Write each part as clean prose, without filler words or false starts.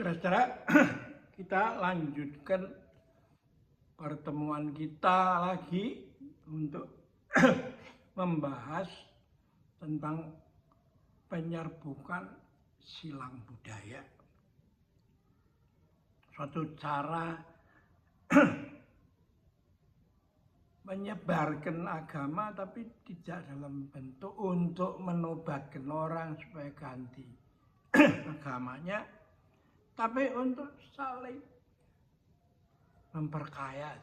Saudara-saudara, kita lanjutkan pertemuan kita lagi untuk membahas tentang penyerbukan silang budaya. Suatu cara menyebarkan agama tapi tidak dalam bentuk untuk menobatkan orang supaya ganti agamanya, tapi untuk saling memperkaya.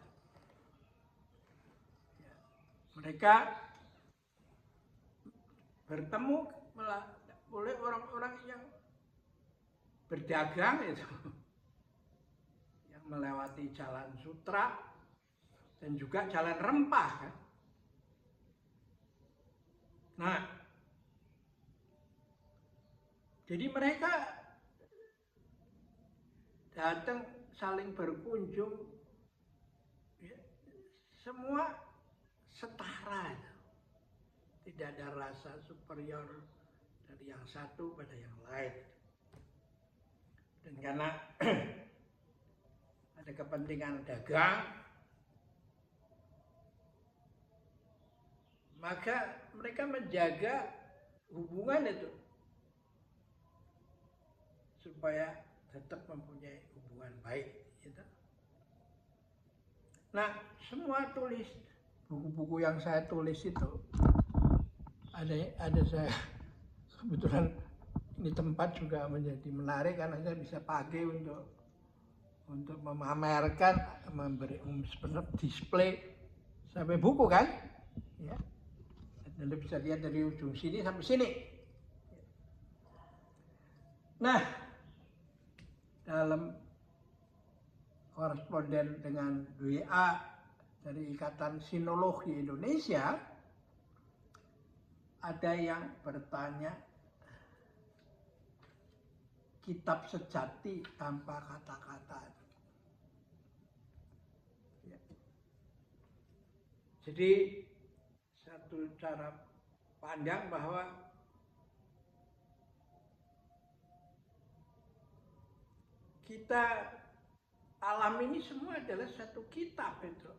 Mereka bertemu oleh orang-orang yang berdagang itu, yang melewati jalan sutra dan juga jalan rempah kan. Nah, jadi mereka datang saling berkunjung, ya, semua setara, tidak ada rasa superior dari yang satu pada yang lain. Dan karena ada kepentingan dagang, maka mereka menjaga hubungan itu supaya tetap mempunyai hubungan baik. Gitu. Nah, semua buku-buku yang saya tulis itu ada saya kebetulan ini tempat juga menjadi menarik karena saya bisa pakai untuk memamerkan, memberi display sampai buku kan, ya. Anda bisa lihat dari ujung sini sampai sini. Nah, dalam koresponden dengan WA dari Ikatan Sinologi Indonesia, ada yang bertanya, kitab sejati tanpa kata-kata. Ya. Jadi satu cara pandang bahwa kita alam ini semua adalah satu kitab itu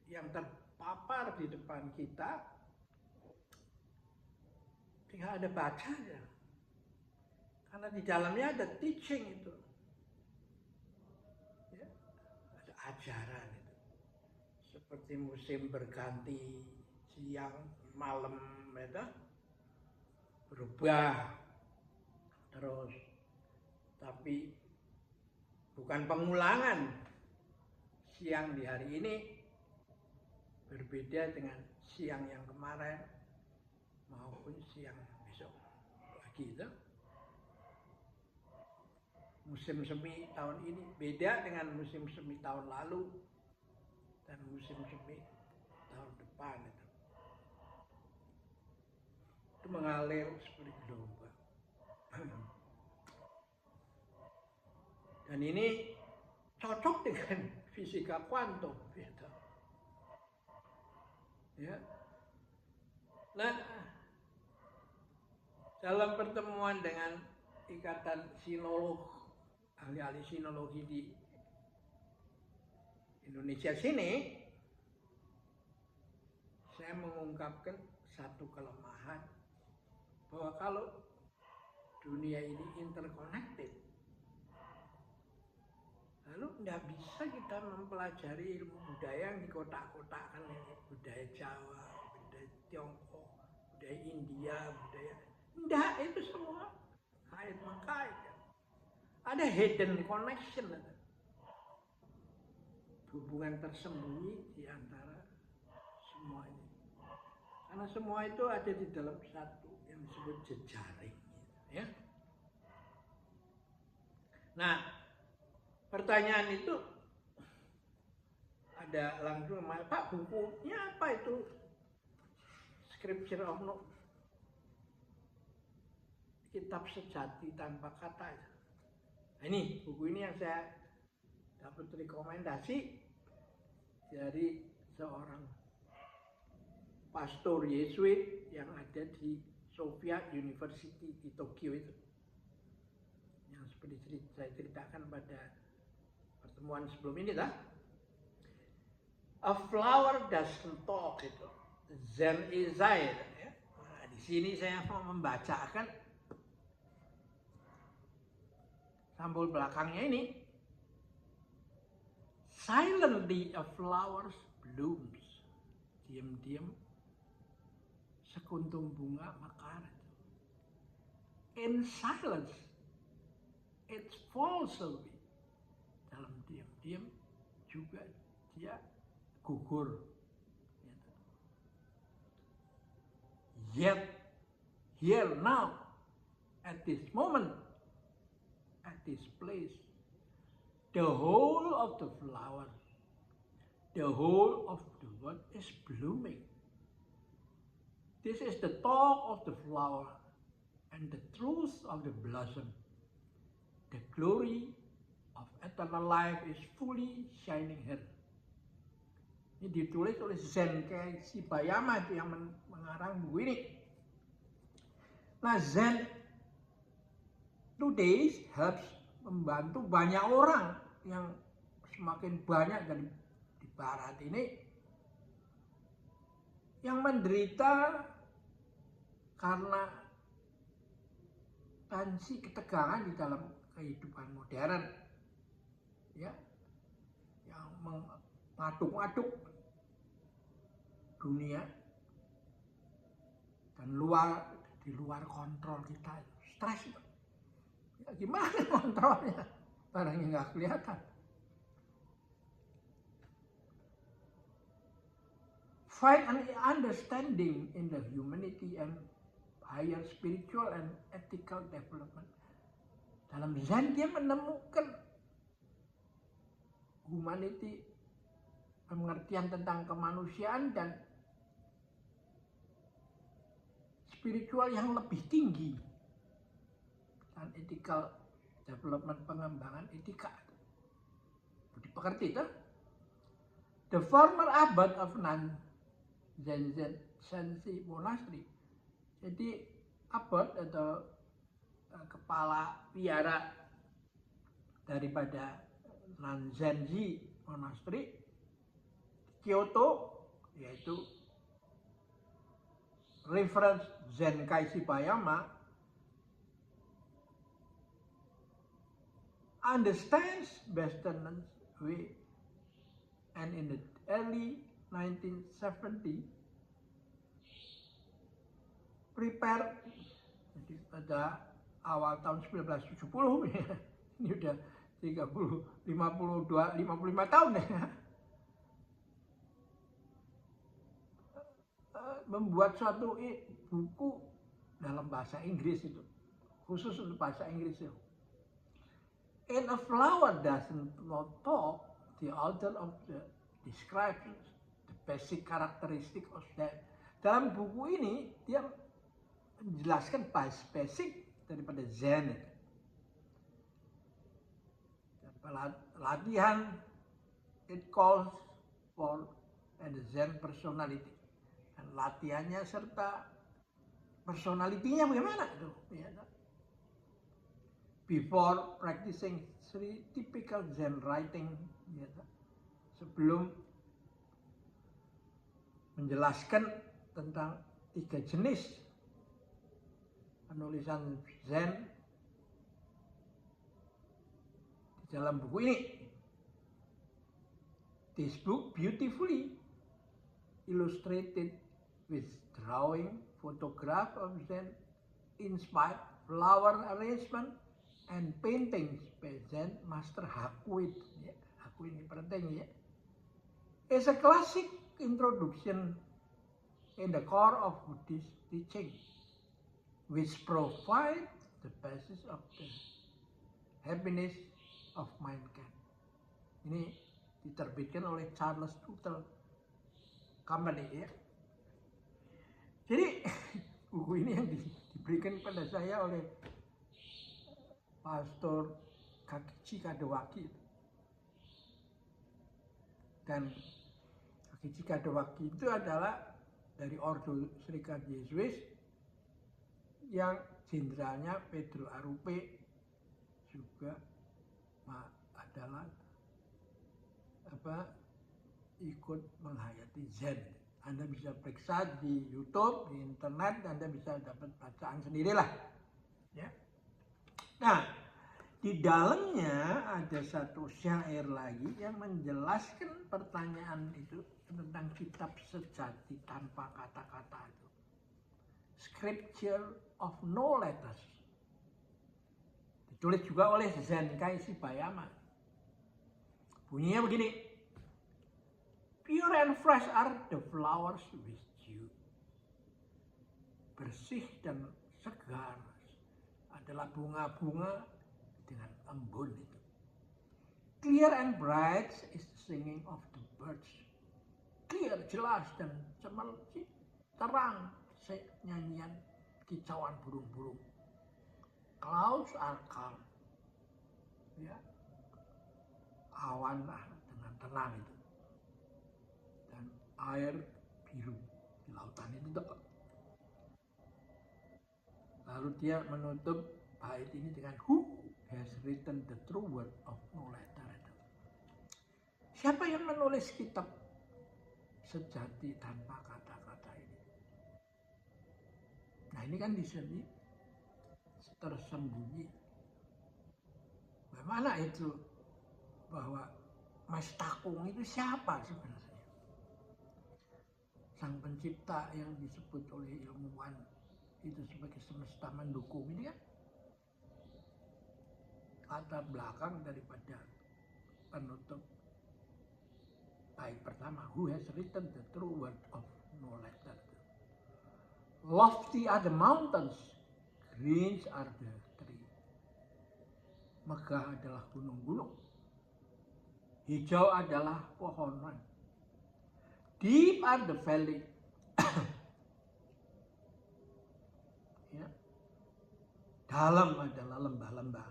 yang terpapar di depan kita, tinggal ada bacanya. Karena di dalamnya ada teaching itu, ya, ada ajaran itu. Seperti musim berganti, siang, malam, itu berubah terus. Tapi bukan pengulangan. Siang di hari ini berbeda dengan siang yang kemarin maupun siang besok lagi itu. Musim semi tahun ini beda dengan musim semi tahun lalu dan musim semi tahun depan itu. Itu mengalir seperti gelombang. Dan ini cocok dengan fisika kuantum, gitu. Ya. Nah, dalam pertemuan dengan Ikatan Sinolog, ahli-ahli sinologi di Indonesia sini, saya mengungkapkan satu kelemahan bahwa kalau dunia ini interconnected, lalu tidak bisa kita mempelajari ilmu budaya yang dikotak-kotakkan, budaya Jawa, budaya Tiongkok, budaya India, budaya... Tidak, itu semua kait-mengkait. Ada hidden connection, hubungan tersembunyi di antara semua ini. Karena semua itu ada di dalam satu yang disebut jejaring, ya. Nah, pertanyaan itu ada langsung, Pak, bukunya apa itu? Scripture of No, kitab sejati tanpa kata. Nah, ini buku ini yang saya dapat rekomendasi dari seorang pastor Yesuit yang ada di Sophia University di Tokyo itu, yang seperti saya ceritakan pada pertemuan sebelum ini lah. A flower doesn't talk itu. Zen inside. Ya. Nah, di sini saya mau membacakan sampul belakangnya ini. Silently a flower blooms. Diam-diam sekuntum bunga mekar. In silence it falls away. Dalam diam-diam juga dia gugur. Yet here now at this moment, at this place, the whole of the flower, the whole of the world is blooming. This is the talk of the flower and the truth of the blossom. The glory of eternal life is fully shining here. Ini ditulis oleh Zen Shibayama itu yang mengarang buku ini. Nah, Zen today helps membantu banyak orang yang semakin banyak dari di barat ini yang menderita karena tensi ketegangan di dalam kehidupan modern, ya, yang mengaduk-aduk dunia dan di luar kontrol kita. Stres, ya, gimana kontrolnya? Barangnya nggak kelihatan. Find an understanding in the humanity and higher spiritual and ethical development. Dalam Zen dia menemukan humanity, pengertian tentang kemanusiaan dan spiritual yang lebih tinggi, dan ethical development, pengembangan etika. Dipengerti itu? The former abbot of Nanzen-Senshi Monastery. Jadi abbot atau kepala biara daripada Nanzenji Monastery Kyoto, yaitu Reverend Zenkai Shibayama, understands Western way, and in the early 1970 prepare, jadi pada awal tahun 1970 ya, ini udah 55 tahun ya, membuat suatu buku dalam bahasa Inggris itu, khusus untuk bahasa Inggris itu. And a flower doesn't not talk, the author of the describes the basic characteristic of that. Dalam buku ini dia menjelaskan basic daripada Zen. Latihan, it calls for and Zen personality. Dan latihannya serta personalitinya bagaimana itu? Ya. Before practicing three typical Zen writing, ya, sebelum menjelaskan tentang 3 jenis penulisan Zen di dalam buku ini. This book beautifully illustrated with drawing, photograph of Zen inspired flower arrangement and paintings by Zen Master Hakuin. Ya, Hakuin ini penting ya. Is a classic introduction in the core of Buddhist teaching, which provide the basis of the happiness of mankind. Ini diterbitkan oleh Charles Tuttle Company ya. Jadi buku ini yang diberikan pada saya oleh Pastor Kakichi Kadewaki. Dan Kakichi Kadewaki itu adalah dari Ordo Serikat Yesus yang jenderalnya Pedro Arrupe, juga juga adalah ikut menghayati Zen. Anda bisa periksa di YouTube, di internet, Anda bisa dapat bacaan sendirilah. Ya. Nah, di dalamnya ada satu syair lagi yang menjelaskan pertanyaan itu tentang kitab sejati tanpa kata-kata itu. Scripture of no letters. Ditulis juga oleh Zenkai Shibayama. Bunyinya begini. Pure and fresh are the flowers with dew. Bersih dan segar adalah bunga-bunga dengan embun itu. Clear and bright is the singing of the birds. Clear, jelas dan terang nyanyian kicauan burung-burung. Clouds are calm. Ya. Awan dengan tenang itu. Dan air biru di lautan itu. Lalu dia menutup bait ini dengan who has written the true word of no letter. Siapa yang menulis kitab sejati tanpa kata-kata ini? Nah, ini kan di sini tersembunyi. Bagaimana itu bahwa Mas Takung itu siapa sebenarnya? Sang pencipta yang disebut oleh ilmuwan itu sebagai semesta mendukung ini kan latar belakang daripada penutup bait pertama, who has written the true word of no letter. Lofty are the mountains, green are the trees. Megah adalah gunung-gunung, hijau adalah pohonan. Deep are the valley. Ya. Dalam adalah lembah-lembah.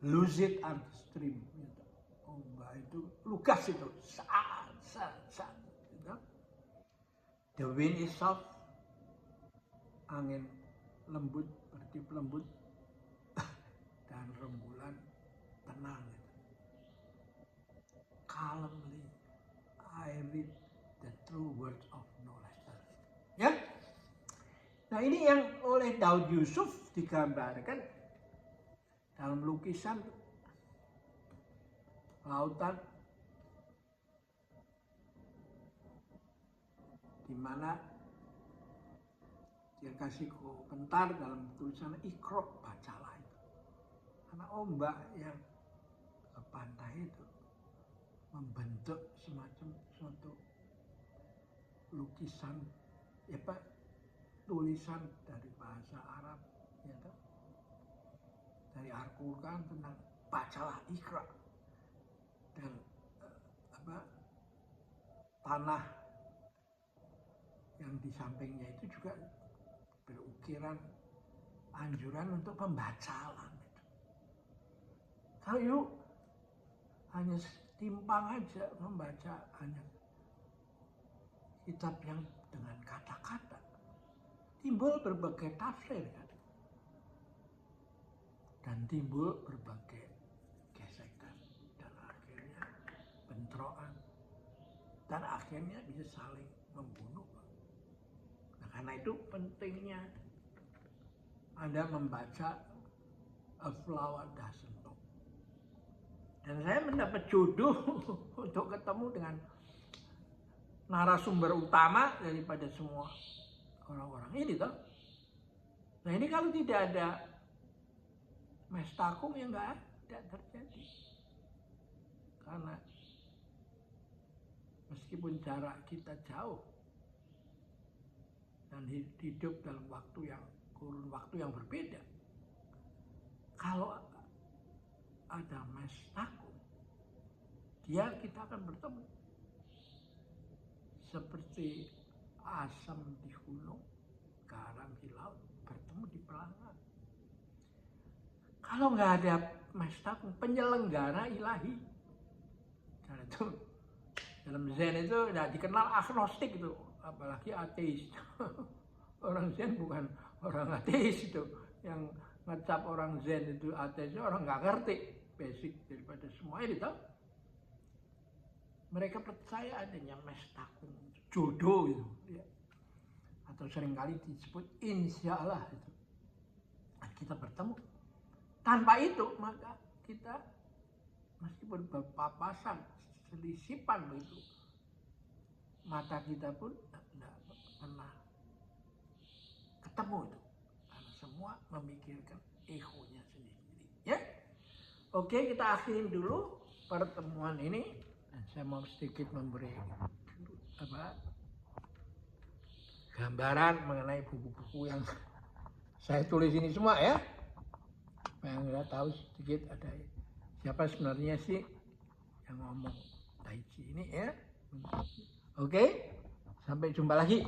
Lucid are the stream. Ombak itu lugas itu. Saat. Gitu. The wind is soft. Angin lembut, bertiup lembut. Dan rembulan tenang. Gitu. Calmly I read the true words of no letter. Ya. Nah, ini yang oleh Daud Yusuf digambarkan dalam lukisan lautan di mana dia kasih komentar dalam tulisan Iqra, bacalah itu. Karena ombak yang ke pantai itu membentuk semacam suatu lukisan, tulisan dari bahasa Arab, ya toh? Dari Al-Quran tentang bacalah Iqra, dan tanah yang di sampingnya itu juga berukiran anjuran untuk pembacaan itu. Kalau yuk hanya timpang aja membaca hanya kitab yang dengan kata-kata, timbul berbagai tafsir kan? Dan timbul berbagai gesekan dan akhirnya bentrokan dan akhirnya bisa saling membunuh. Nah, karena itu pentingnya Anda membaca A Flower Doesn't Talk. Dan saya mendapat jodoh untuk ketemu dengan narasumber utama daripada semua orang-orang ini toh. Nah, ini kalau tidak ada Mas Takung yang nggak ada terjadi. Karena meskipun jarak kita jauh dan hidup dalam kurun waktu yang berbeda, kalau ada Mas Takung, kita akan bertemu. Seperti asam di gunung, garam di laut, bertemu di pelanggan. Kalau nggak ada Mas Takung, penyelenggara ilahi, dan itu dalam Zen itu tidak dikenal agnostik itu, apalagi ateis. Orang Zen bukan orang ateis itu, yang ngecap orang Zen itu ateis, orang nggak ngerti basic daripada semua ini toh. Mereka percaya adanya mestakung, jodoh itu, ya. Atau seringkali disebut insya Allah itu. Kita bertemu. Tanpa itu maka kita meskipun berpapasan, selisipan begitu, mata kita pun tidak pernah ketemu itu. Karena semua memikirkan egonya sendiri. Ya, oke, kita akhirin dulu pertemuan ini. Dan saya mau sedikit memberi gambaran mengenai buku-buku yang saya tulis ini semua ya. Yang nggak tahu sedikit ada siapa sebenarnya sih yang ngomong Tai Chi ini ya. Oke, sampai jumpa lagi.